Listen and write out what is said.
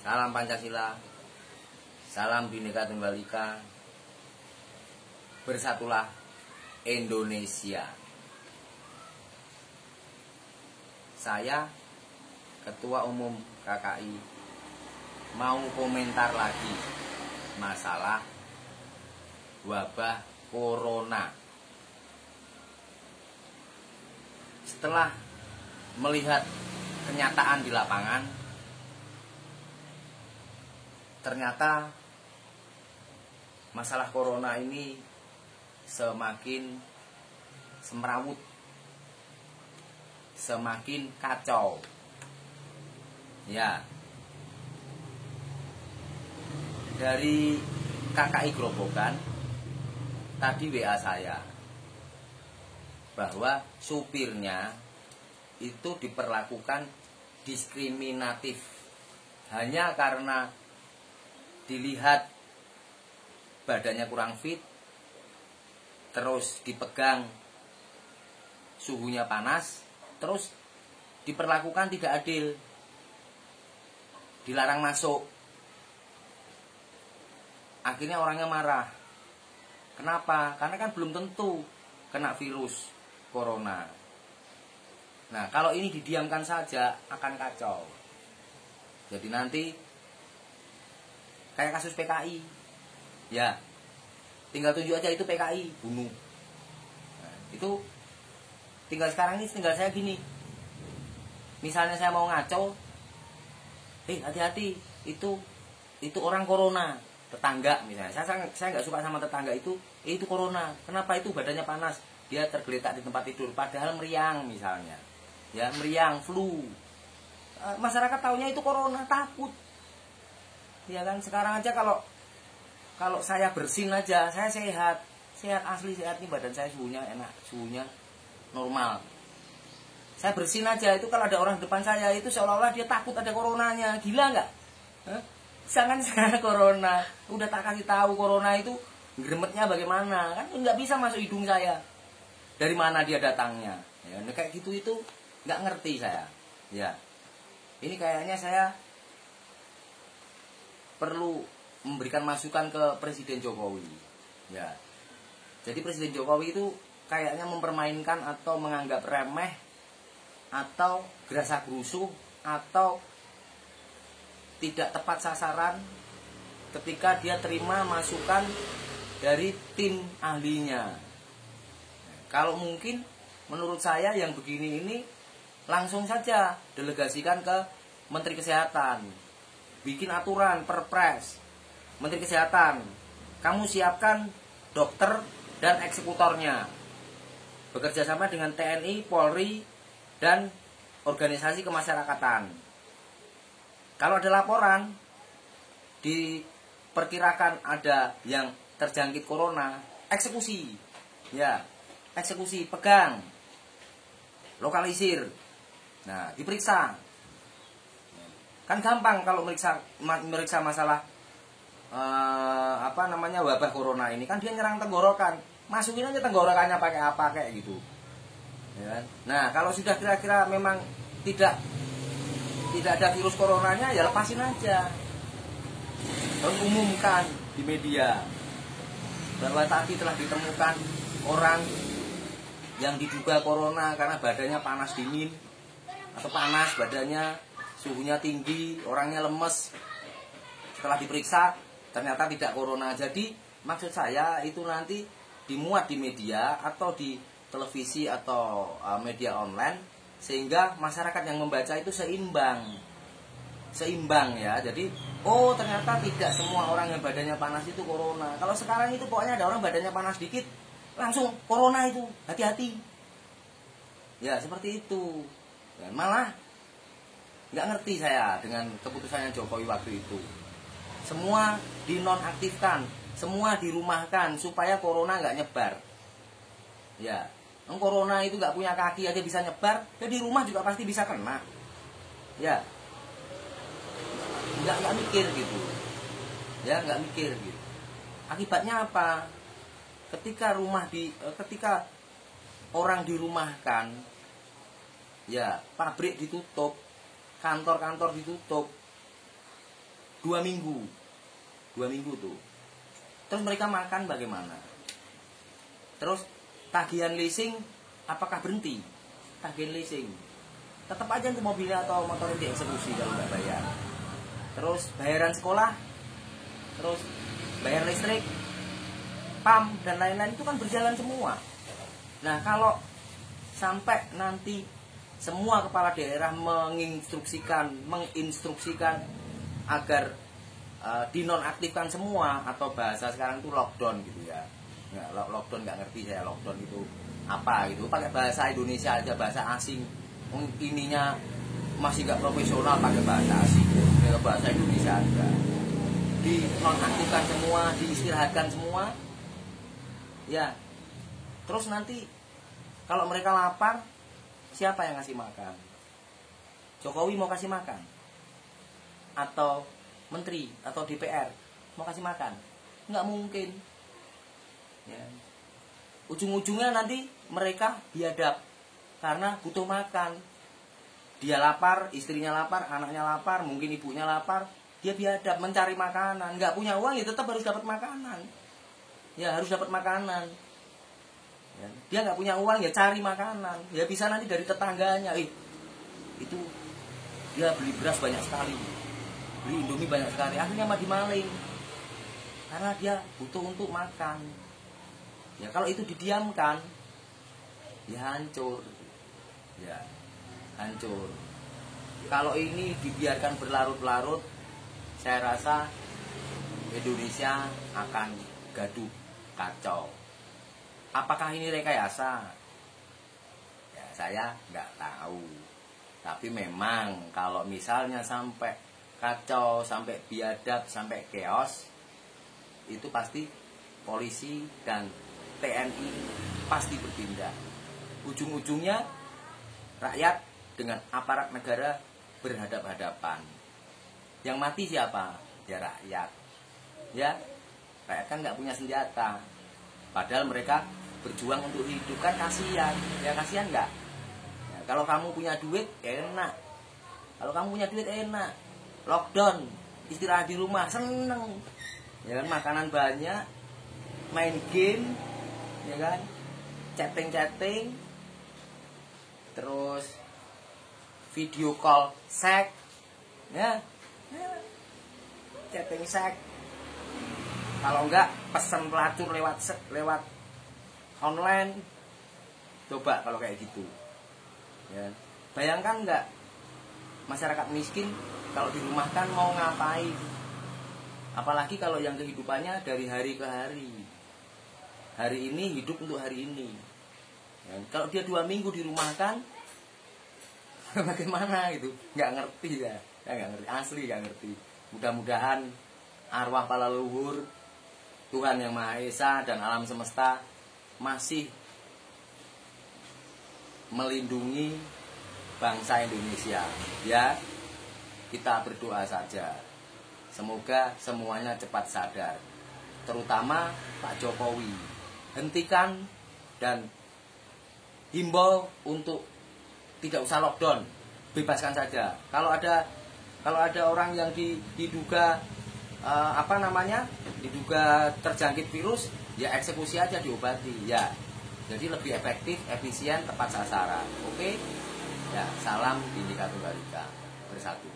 Salam Pancasila, salam Bhinneka Tunggal Ika, bersatulah Indonesia. Saya, Ketua Umum KKI, mau komentar lagi masalah wabah corona. Setelah melihat kenyataan di lapangan, ternyata masalah corona ini semakin semrawut, semakin kacau. Ya, dari KKI Grobogan tadi WA saya bahwa supirnya itu diperlakukan diskriminatif hanya karena dilihat badannya kurang fit, terus dipegang suhunya panas, terus diperlakukan tidak adil, dilarang masuk. Akhirnya orangnya marah. Kenapa? Karena kan belum tentu kena virus corona. Nah, kalau ini didiamkan saja akan kacau. Jadi nanti kayak kasus PKI, ya tinggal tunjuk aja itu PKI bunuh. Nah, itu tinggal sekarang ini tinggal saya gini. Misalnya saya mau ngaco, hati-hati itu orang corona, tetangga misalnya. Saya nggak suka sama tetangga itu corona. Kenapa? Itu badannya panas, dia tergeletak di tempat tidur, padahal meriang misalnya, ya meriang flu. Masyarakat taunya itu corona, takut. Ya kan, sekarang aja kalau saya bersin aja, saya sehat asli, sehat nih, badan saya suhunya enak, suhunya normal. Saya bersin aja, itu kalau ada orang depan saya itu seolah-olah dia takut ada coronanya, gila nggak? Jangan saya corona, udah tak kasih tahu corona itu gremetnya bagaimana, kan nggak bisa masuk hidung saya. Dari mana dia datangnya? Ya, kayak gitu itu nggak ngerti saya. Ya, ini kayaknya saya perlu memberikan masukan ke Presiden Jokowi. Ya. Jadi Presiden Jokowi itu kayaknya mempermainkan atau menganggap remeh atau gerasa gerusu atau tidak tepat sasaran ketika dia terima masukan dari tim ahlinya. Kalau mungkin menurut saya yang begini ini langsung saja delegasikan ke Menteri Kesehatan. Bikin aturan perpres, Menteri Kesehatan, kamu siapkan dokter dan eksekutornya, bekerja sama dengan TNI, Polri, dan organisasi kemasyarakatan. Kalau ada laporan diperkirakan ada yang terjangkit corona, eksekusi, ya, eksekusi, pegang, lokalisir, nah diperiksa. Kan gampang kalau meriksa masalah wabah corona ini, kan dia nyerang tenggorokan, masukin aja tenggorokannya pakai apa kayak gitu, ya. Nah, kalau sudah kira-kira memang tidak ada virus coronanya, ya lepasin aja, dan umumkan di media bahwa tadi telah ditemukan orang yang diduga corona karena badannya panas dingin atau panas badannya, suhunya tinggi, orangnya lemes. Setelah diperiksa ternyata tidak corona. Jadi maksud saya itu nanti dimuat di media atau di televisi atau media online, sehingga masyarakat yang membaca itu seimbang ya. Jadi ternyata tidak semua orang yang badannya panas itu corona. Kalau sekarang itu pokoknya ada orang badannya panas dikit langsung corona, itu hati-hati ya, seperti itu. Dan malah nggak ngerti saya dengan keputusannya Jokowi waktu itu. Semua dinonaktifkan, semua dirumahkan supaya corona nggak nyebar. Ya, corona itu nggak punya kaki aja bisa nyebar, jadi di rumah juga pasti bisa kena. Ya, nggak mikir gitu. Ya, nggak mikir gitu. Akibatnya apa? Ketika orang dirumahkan, ya pabrik ditutup, kantor-kantor ditutup, 2 minggu tuh. Terus mereka makan bagaimana? Terus tagihan leasing apakah berhenti? Tagihan leasing tetap aja untuk mobilnya atau motornya dieksekusi kalau nggak bayar. Terus bayaran sekolah, terus bayar listrik, PAM dan lain-lain itu kan berjalan semua. Nah kalau sampai nanti semua kepala daerah menginstruksikan agar dinonaktifkan semua, atau bahasa sekarang itu lockdown gitu ya. Nggak, lockdown nggak ngerti saya lockdown itu apa gitu. Pakai bahasa Indonesia aja, bahasa asing. Ininya masih nggak profesional pakai bahasa asing. Pakai bahasa Indonesia aja. Dinonaktifkan semua, diistirahatkan semua. Ya. Terus nanti kalau mereka lapar, siapa yang ngasih makan? Jokowi mau kasih makan? Atau menteri atau DPR mau kasih makan? Nggak mungkin. Ya. Ujung-ujungnya nanti mereka biadab karena butuh makan. Dia lapar, istrinya lapar, anaknya lapar, mungkin ibunya lapar, dia biadab mencari makanan. Nggak punya uang ya tetap harus dapat makanan. Ya harus dapat makanan. Ya. Dia nggak punya uang ya cari makanan. Ya bisa nanti dari tetangganya. Itu dia beli beras banyak sekali, beli Indomie banyak sekali, akhirnya mah dimaling karena dia butuh untuk makan. Ya kalau itu didiamkan, ya hancur. Ya hancur. Kalau ini dibiarkan berlarut-larut, saya rasa Indonesia akan gaduh, kacau. Apakah ini rekayasa? Ya saya nggak tahu. Tapi memang kalau misalnya sampai kacau, sampai biadab, sampai chaos, itu pasti polisi dan TNI pasti bertindak. Ujung-ujungnya rakyat dengan aparat negara berhadap-hadapan. Yang mati siapa? Ya rakyat. Ya, rakyat kan nggak punya senjata. Padahal mereka berjuang untuk hidup, kan kasihan. Ya kasihan nggak? Ya, kalau kamu punya duit enak. Kalau kamu punya duit enak. Lockdown, istirahat di rumah, seneng. Ya kan, makanan banyak, main game, ya kan, chatting, terus video call seks, ya, chatting seks. Kalau enggak pesan pelacur lewat online. Coba kalau kayak gitu. Ya. Bayangkan enggak masyarakat miskin kalau dirumahkan mau ngapain? Apalagi kalau yang kehidupannya dari hari ke hari. Hari ini hidup untuk hari ini. Ya. Kalau dia 2 minggu dirumahkan, bagaimana gitu? Nggak ngerti ya. Nggak ngerti, asli nggak ngerti. Mudah-mudahan arwah para leluhur, Tuhan Yang Maha Esa dan alam semesta masih melindungi bangsa Indonesia. Ya, kita berdoa saja. Semoga semuanya cepat sadar. Terutama Pak Jokowi. Hentikan dan himbau untuk tidak usah lockdown. Bebaskan saja. Kalau ada orang yang diduga diduga terjangkit virus, ya eksekusi aja, diobati ya. Jadi lebih efektif, efisien, tepat sasaran. Oke? Ya, salam Bhinneka Tunggal Ika. Bersatu.